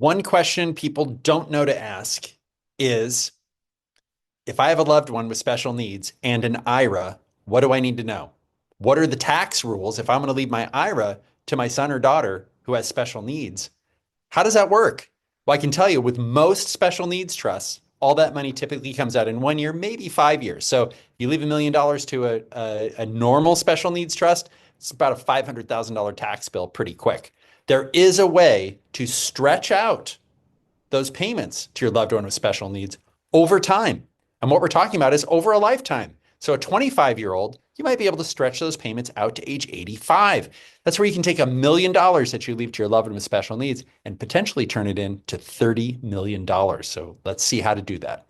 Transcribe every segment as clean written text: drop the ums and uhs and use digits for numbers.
One question people don't know to ask is, if I have a loved one with special needs and an IRA, what do I need to know? What are the tax rules if I'm going to leave my IRA to my son or daughter who has special needs? How does that work? Well, I can tell you with most special needs trusts, all that money typically comes out in 1 year, maybe 5 years. So if you leave $1 million to a normal special needs trust, it's about a $500,000 tax bill pretty quick. There is a way to stretch out those payments to your loved one with special needs over time. And what we're talking about is over a lifetime. So a 25-year-old, you might be able to stretch those payments out to age 85. That's where you can take $1 million that you leave to your loved one with special needs and potentially turn it into $30 million. So let's see how to do that.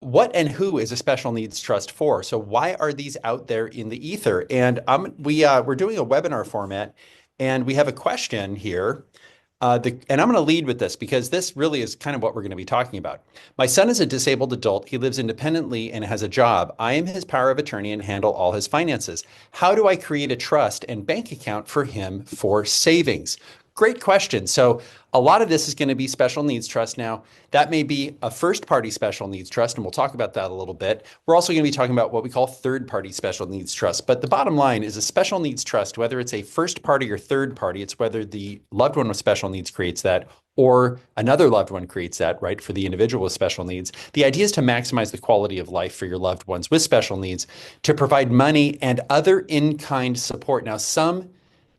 What and who is a special needs trust for? So why are these out there in the ether? And we're doing a webinar format, and we have a question here. And I'm going to lead with this because this really is kind of what we're going to be talking about. My son is a disabled adult. He lives independently and has a job. I am his power of attorney and handle all his finances. How do I create a trust and bank account for him for savings? Great question. So a lot of this is going to be special needs trust. Now, that may be a first party special needs trust, and we'll talk about that a little bit. We're also going to be talking about what we call third party special needs trust. But the bottom line is a special needs trust, whether it's a first party or third party, it's whether the loved one with special needs creates that or another loved one creates that, right, for the individual with special needs. The idea is to maximize the quality of life for your loved ones with special needs, to provide money and other in-kind support. Now, some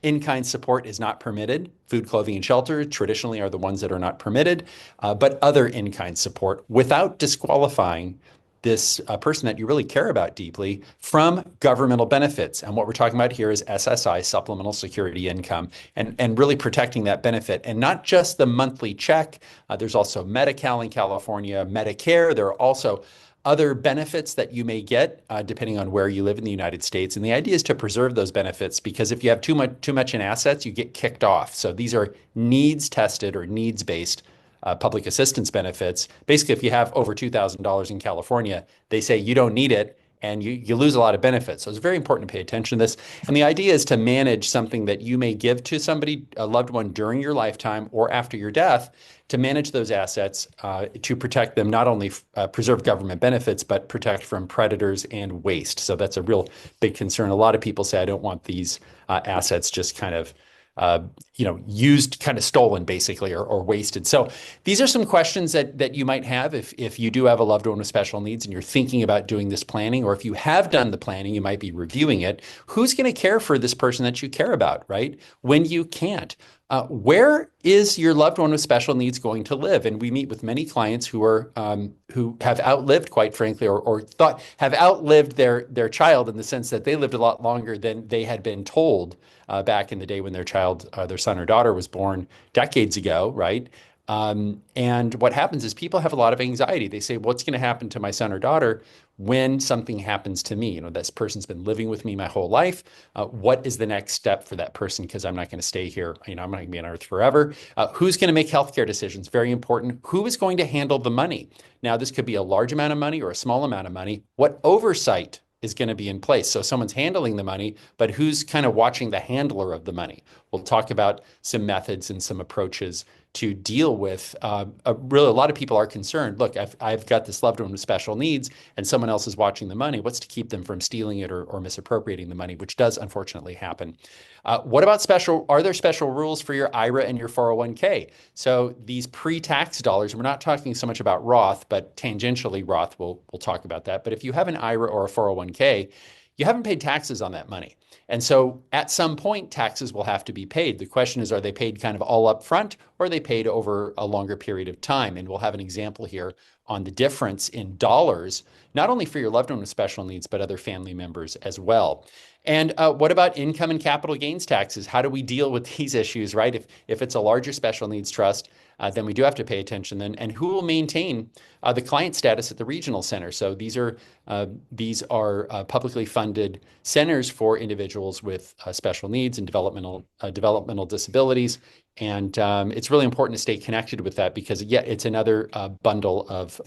in-kind support is not permitted. Food, clothing, and shelter traditionally are the ones that are not permitted, but other in-kind support without disqualifying this person that you really care about deeply from governmental benefits. And what we're talking about here is SSI, supplemental security income, and really protecting that benefit. And not just the monthly check. There's also Medi-Cal in California, Medicare. There are also other benefits that you may get depending on where you live in the United States. And the idea is to preserve those benefits because if you have too much in assets, you get kicked off. So these are needs tested or needs based public assistance benefits. Basically, if you have over $2,000 in California, they say you don't need it and you lose a lot of benefits. So it's very important to pay attention to this. And the idea is to manage something that you may give to somebody, a loved one during your lifetime or after your death, to manage those assets to protect them, not only preserve government benefits, but protect from predators and waste. So that's a real big concern. A lot of people say, I don't want these assets just kind of used, kind of stolen basically, or wasted. So these are some questions that you might have if you do have a loved one with special needs and you're thinking about doing this planning, or if you have done the planning, you might be reviewing it. Who's going to care for this person that you care about, right? When you can't. Where is your loved one with special needs going to live? And we meet with many clients who have outlived, quite frankly, or thought have outlived their child in the sense that they lived a lot longer than they had been told back in the day when their son or daughter was born decades ago, right? And what happens is people have a lot of anxiety. They say, what's going to happen to my son or daughter when something happens to me? This person's been living with me my whole life. What is the next step for that person? Because I'm not going to stay here. I'm not going to be on earth forever. Who's going to make healthcare decisions? Very important. Who is going to handle the money? Now, this could be a large amount of money or a small amount of money. What oversight is going to be in place? So someone's handling the money, but who's kind of watching the handler of the money? We'll talk about some methods and some approaches to deal with. Really, a lot of people are concerned. Look, I've got this loved one with special needs and someone else is watching the money. What's to keep them from stealing it or misappropriating the money, which does unfortunately happen. What about are there special rules for your IRA and your 401k? So these pre-tax dollars, we're not talking so much about Roth, but tangentially Roth, we'll talk about that. But if you have an IRA or a 401k, you haven't paid taxes on that money. And so at some point, taxes will have to be paid. The question is, are they paid kind of all up front or are they paid over a longer period of time? And we'll have an example here on the difference in dollars, not only for your loved one with special needs, but other family members as well. And what about income and capital gains taxes? How do we deal with these issues, right? If it's a larger special needs trust, then we do have to pay attention then. And who will maintain the client status at the regional center? So these are publicly funded centers for individuals with special needs and developmental disabilities. And it's really important to stay connected with that because, yeah, it's another bundle of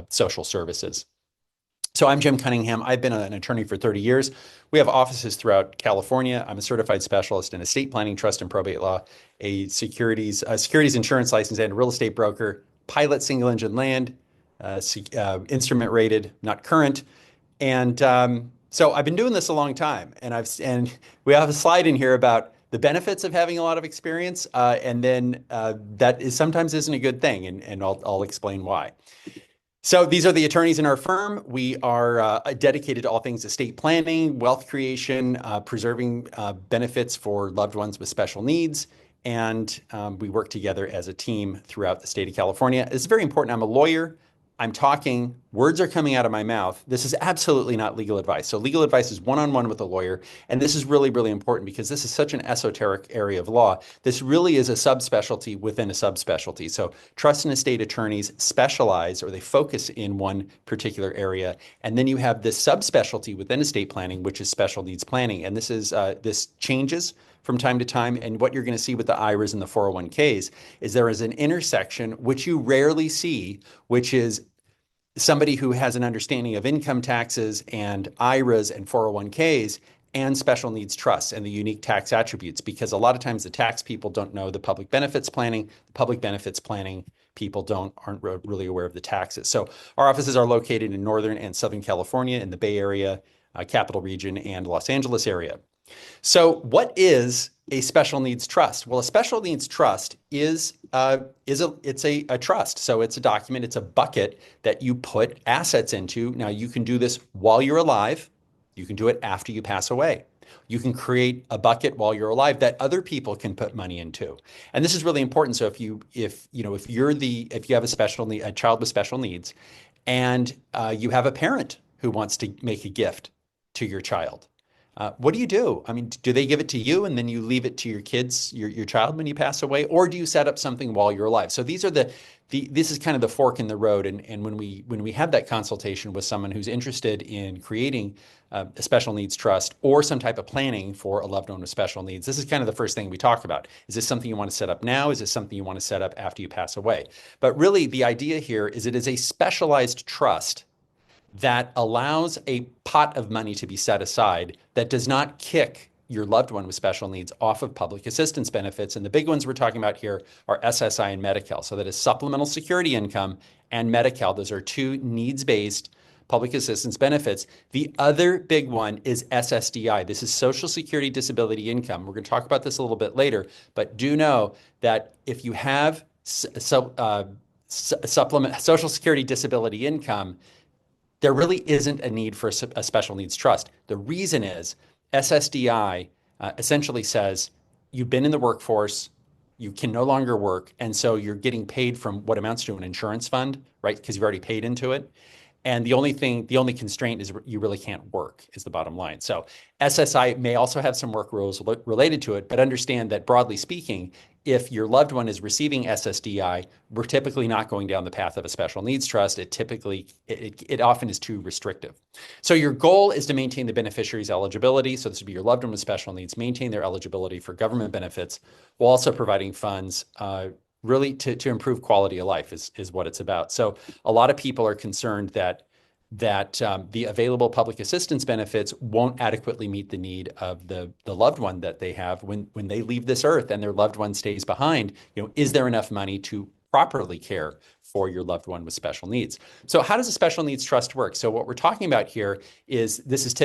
social services. So I'm Jim Cunningham. I've been an attorney for 30 years. We have offices throughout California. I'm a certified specialist in estate planning, trust, and probate law, a securities insurance license, and a real estate broker, pilot single engine land, instrument rated, not current. And so I've been doing this a long time. And we have a slide in here about the benefits of having a lot of experience. And then that sometimes isn't a good thing. And I'll explain why. So these are the attorneys in our firm. We are dedicated to all things estate planning, wealth creation, preserving benefits for loved ones with special needs. And we work together as a team throughout the state of California. It's very important. I'm a lawyer. I'm talking, words are coming out of my mouth. This is absolutely not legal advice. So legal advice is one-on-one with a lawyer. And this is really, really important because this is such an esoteric area of law. This really is a subspecialty within a subspecialty. So trust and estate attorneys specialize or they focus in one particular area. And then you have this subspecialty within estate planning, which is special needs planning. And this changes from time to time. And what you're going to see with the IRAs and the 401ks is there is an intersection, which you rarely see, which is somebody who has an understanding of income taxes and IRAs and 401ks and special needs trusts and the unique tax attributes, because a lot of times the tax people don't know the public benefits planning. The public benefits planning people aren't really aware of the taxes. So our offices are located in Northern and Southern California, in the Bay Area, Capital Region, and Los Angeles area. So what is a special needs trust? Well, a special needs trust is a trust. So it's a document, it's a bucket that you put assets into. Now you can do this while you're alive. You can do it after you pass away. You can create a bucket while you're alive that other people can put money into. And this is really important. So if you have a child with special needs and you have a parent who wants to make a gift to your child, what do you do? I mean, do they give it to you and then you leave it to your kids, your child when you pass away, or do you set up something while you're alive? So these are this is kind of the fork in the road. And when we have that consultation with someone who's interested in creating a special needs trust or some type of planning for a loved one with special needs, this is kind of the first thing we talk about. Is this something you want to set up now? Is this something you want to set up after you pass away? But really, the idea here is it is a specialized trust that allows a pot of money to be set aside that does not kick your loved one with special needs off of public assistance benefits. And the big ones we're talking about here are SSI and Medi-Cal. So that is supplemental security income and Medi-Cal. Those are two needs-based public assistance benefits. The other big one is SSDI. This is Social Security Disability Income. We're going to talk about this a little bit later, but do know that if you have supplement Social Security Disability Income, there really isn't a need for a special needs trust. The reason is SSDI essentially says you've been in the workforce, you can no longer work, and so you're getting paid from what amounts to an insurance fund, right? Because you've already paid into it. And the only constraint is you really can't work, is the bottom line. So SSI may also have some work rules related to it, but understand that broadly speaking, if your loved one is receiving SSDI, we're typically not going down the path of a special needs trust. It often is too restrictive. So your goal is to maintain the beneficiary's eligibility. So this would be your loved one with special needs, maintain their eligibility for government benefits, while also providing funds really to improve quality of life is what it's about. So a lot of people are concerned that the available public assistance benefits won't adequately meet the need of the loved one that they have when they leave this earth and their loved one stays behind. Is there enough money to properly care for your loved one with special needs? So how does a special needs trust work? So what we're talking about here is this is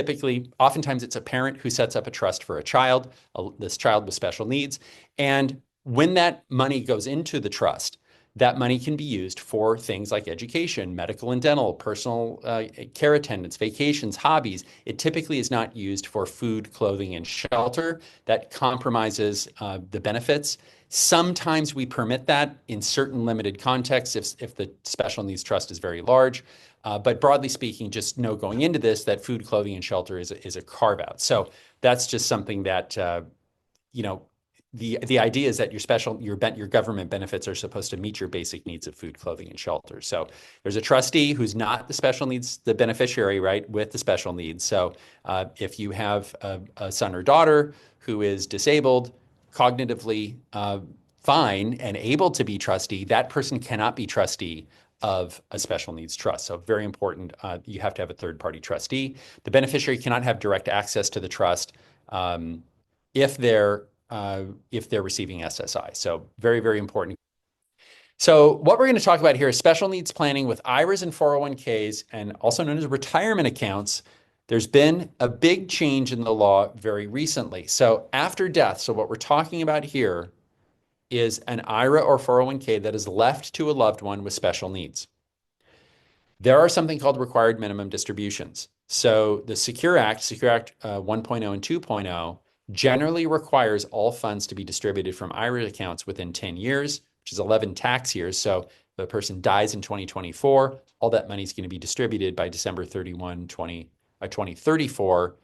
oftentimes it's a parent who sets up a trust for a child, this child with special needs. And when that money goes into the trust, that money can be used for things like education, medical and dental, personal care attendance, vacations, hobbies. It typically is not used for food, clothing, and shelter. That compromises the benefits. Sometimes we permit that in certain limited contexts if the special needs trust is very large. But broadly speaking, just know going into this that food, clothing, and shelter is a carve out. So that's just something that, the idea is that your government benefits are supposed to meet your basic needs of food, clothing, and shelter. So there's a trustee who's not the special needs, the beneficiary, right, with the special needs. So if you have a son or daughter who is disabled, cognitively fine and able to be trustee, that person cannot be trustee of a special needs trust. So very important, you have to have a third-party trustee. The beneficiary cannot have direct access to the trust if they're receiving SSI. So very, very important. So what we're going to talk about here is special needs planning with IRAs and 401ks, and also known as retirement accounts. There's been a big change in the law very recently. So after death, so what we're talking about here is an IRA or 401k that is left to a loved one with special needs. There are something called required minimum distributions. So the Secure Act 1.0 and 2.0 generally requires all funds to be distributed from IRA accounts within 10 years, which is 11 tax years. So if a person dies in 2024, all that money is going to be distributed by December 31, 2034.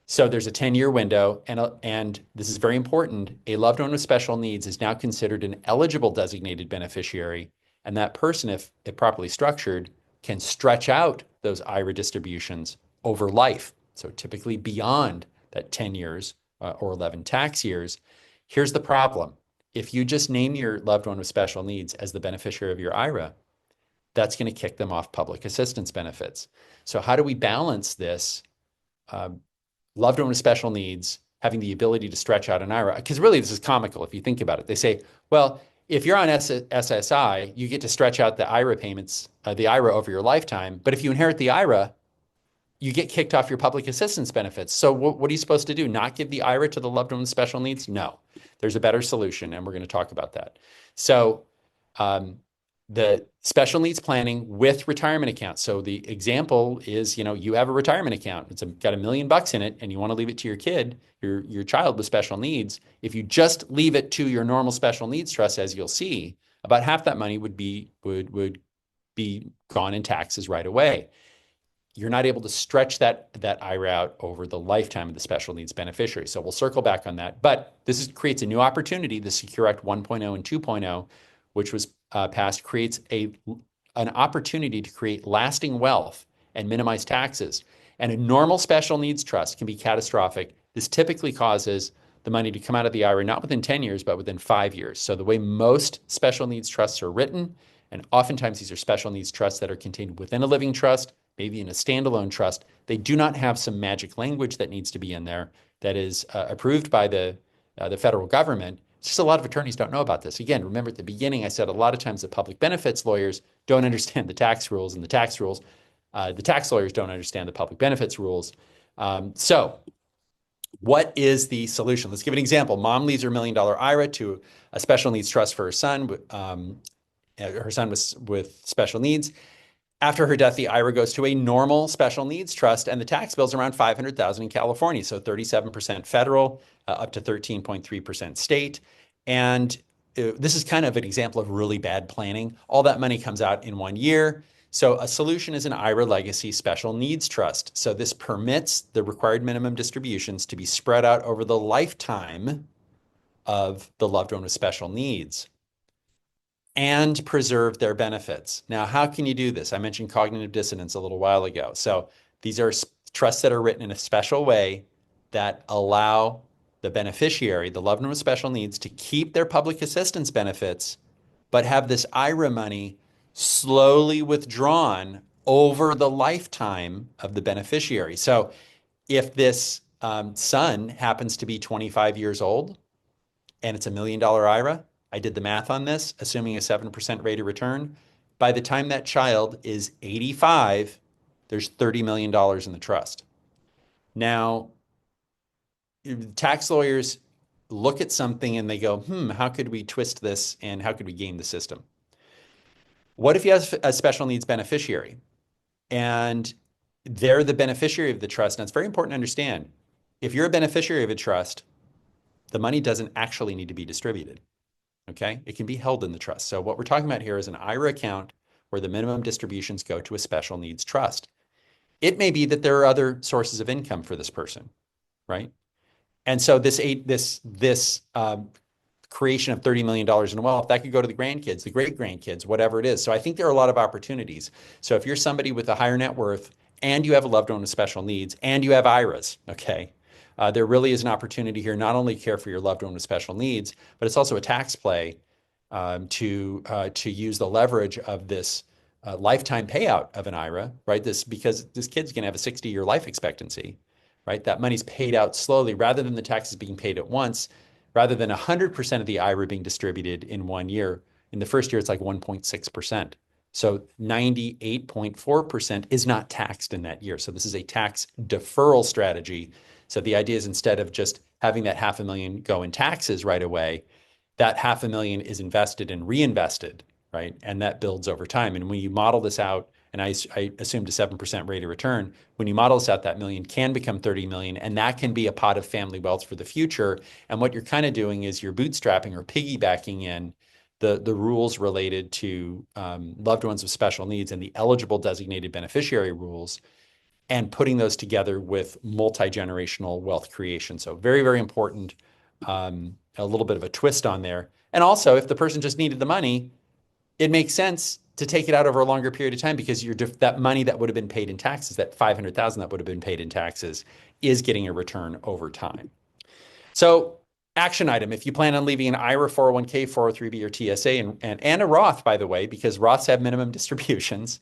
So there's a 10-year window, and this is very important. A loved one with special needs is now considered an eligible designated beneficiary, and that person, if properly structured, can stretch out those IRA distributions over life. So typically beyond that 10 years or 11 tax years. Here's the problem. If you just name your loved one with special needs as the beneficiary of your IRA, that's going to kick them off public assistance benefits. So how do we balance this loved one with special needs having the ability to stretch out an IRA? Because really this is comical if you think about it. They say, well, if you're on SSI, you get to stretch out the IRA payments, the IRA over your lifetime. But if you inherit the IRA, you get kicked off your public assistance benefits. So what are you supposed to do? Not give the IRA to the loved one with special needs? No, there's a better solution, and we're going to talk about that. So the special needs planning with retirement accounts. So the example is, you have a retirement account. It's got $1 million in it, and you want to leave it to your kid, your child with special needs. If you just leave it to your normal special needs trust, as you'll see, about half that money would be gone in taxes right away. You're not able to stretch that IRA out over the lifetime of the special needs beneficiary. So we'll circle back on that. But this creates a new opportunity. The Secure Act 1.0 and 2.0, which was passed, creates an opportunity to create lasting wealth and minimize taxes. And a normal special needs trust can be catastrophic. This typically causes the money to come out of the IRA not within 10 years, but within 5 years. So the way most special needs trusts are written, and oftentimes these are special needs trusts that are contained within a living trust, maybe in a standalone trust, they do not have some magic language that needs to be in there that is approved by the federal government. It's just a lot of attorneys don't know about this. Again, remember at the beginning, I said a lot of times the public benefits lawyers don't understand the tax rules, and the tax lawyers don't understand the public benefits rules. So what is the solution? Let's give an example. Mom leaves her $1 million IRA to a special needs trust for her son with special needs. After her death, the IRA goes to a normal special needs trust, and the tax bill is around $500,000 in California, so 37% federal, up to 13.3% state. And this is kind of an example of really bad planning. All that money comes out in 1 year. So a solution is an IRA legacy special needs trust. So this permits the required minimum distributions to be spread out over the lifetime of the loved one with special needs and preserve their benefits. Now, how can you do this? I mentioned cognitive dissonance a little while ago. So these are trusts that are written in a special way that allow the beneficiary, the loved one with special needs, to keep their public assistance benefits, but have this IRA money slowly withdrawn over the lifetime of the beneficiary. So if this son happens to be 25 years old and it's $1 million IRA, I did the math on this, assuming a 7% rate of return. By the time that child is 85, there's $30 million in the trust. Now, tax lawyers look at something and they go, how could we twist this and how could we game the system? What if you have a special needs beneficiary and they're the beneficiary of the trust? And it's very important to understand, if you're a beneficiary of a trust, the money doesn't actually need to be distributed. Okay, it can be held in the trust. So what we're talking about here is an IRA account where the minimum distributions go to a special needs trust. It may be that there are other sources of income for this person, right? And so this creation of $30 million in wealth, that could go to the grandkids, the great grandkids, whatever it is. So I think there are a lot of opportunities. So if you're somebody with a higher net worth and you have a loved one with special needs and you have IRAs, okay, there really is an opportunity here, not only to care for your loved one with special needs, but it's also a tax play to use the leverage of this lifetime payout of an IRA, right? Because this kid's going to have a 60-year life expectancy, right? That money's paid out slowly rather than the taxes being paid at once, rather than 100% of the IRA being distributed in 1 year. In the first year, it's like 1.6%. So 98.4% is not taxed in that year. So this is a tax deferral strategy. So the idea is, instead of just having that $500,000 go in taxes right away, that $500,000 is invested and reinvested, right? And that builds over time. And when you model this out, and I assumed a 7% rate of return, when you model this out, that million can become 30 million, and that can be a pot of family wealth for the future. And what you're kind of doing is you're bootstrapping or piggybacking in the rules related to loved ones with special needs and the eligible designated beneficiary rules, and putting those together with multi-generational wealth creation. So very, very important. A little bit of a twist on there. And also, if the person just needed the money, it makes sense to take it out over a longer period of time, because that money that would have been paid in taxes, that $500,000 that would have been paid in taxes, is getting a return over time. So action item, if you plan on leaving an IRA, 401k, 403b, or TSA, and a Roth, by the way, because Roths have minimum distributions,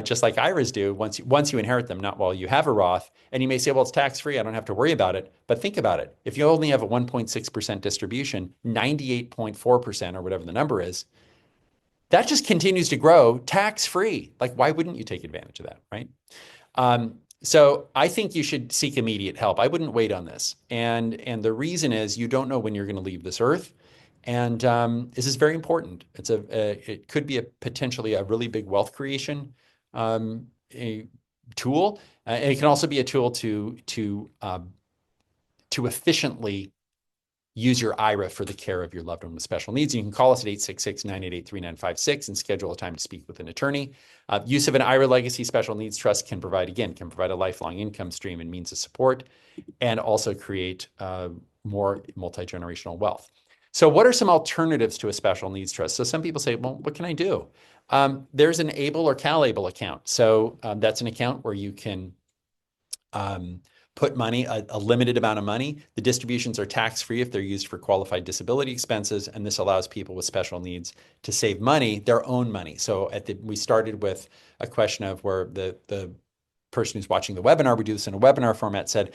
just like IRAs do, once you inherit them, not while you have a Roth. And you may say, well, it's tax-free, I don't have to worry about it. But think about it. If you only have a 1.6% distribution, 98.4%, or whatever the number is, that just continues to grow tax-free. Like, why wouldn't you take advantage of that, right? So I think you should seek immediate help. I wouldn't wait on this. And the reason is, you don't know when you're going to leave this earth. And this is very important. It could be potentially a really big wealth creation a tool. And it can also be a tool to efficiently use your IRA for the care of your loved one with special needs. You can call us at 866-988-3956 and schedule a time to speak with an attorney. Use of an IRA legacy special needs trust can provide a lifelong income stream and means of support, and also create more multi-generational wealth. So what are some alternatives to a special needs trust? So some people say, well, what can I do? There's an ABLE or CalABLE account. So that's an account where you can put money, a limited amount of money. The distributions are tax-free if they're used for qualified disability expenses, and this allows people with special needs to save money, their own money. So we started with a question of where the person who's watching the webinar, we do this in a webinar format, said,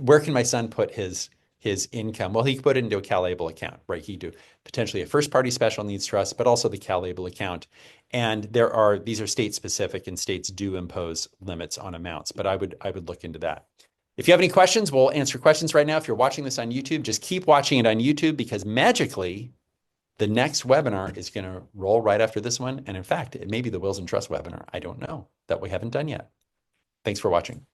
where can my son put his income? Well, he could put it into a CalABLE account, right? He could do potentially a first-party special needs trust, but also the CalABLE account. And these are state-specific, and states do impose limits on amounts, but I would look into that. If you have any questions, we'll answer questions right now. If you're watching this on YouTube, just keep watching it on YouTube, because magically, the next webinar is going to roll right after this one. And in fact, it may be the Wills and Trust webinar. I don't know, that we haven't done yet. Thanks for watching.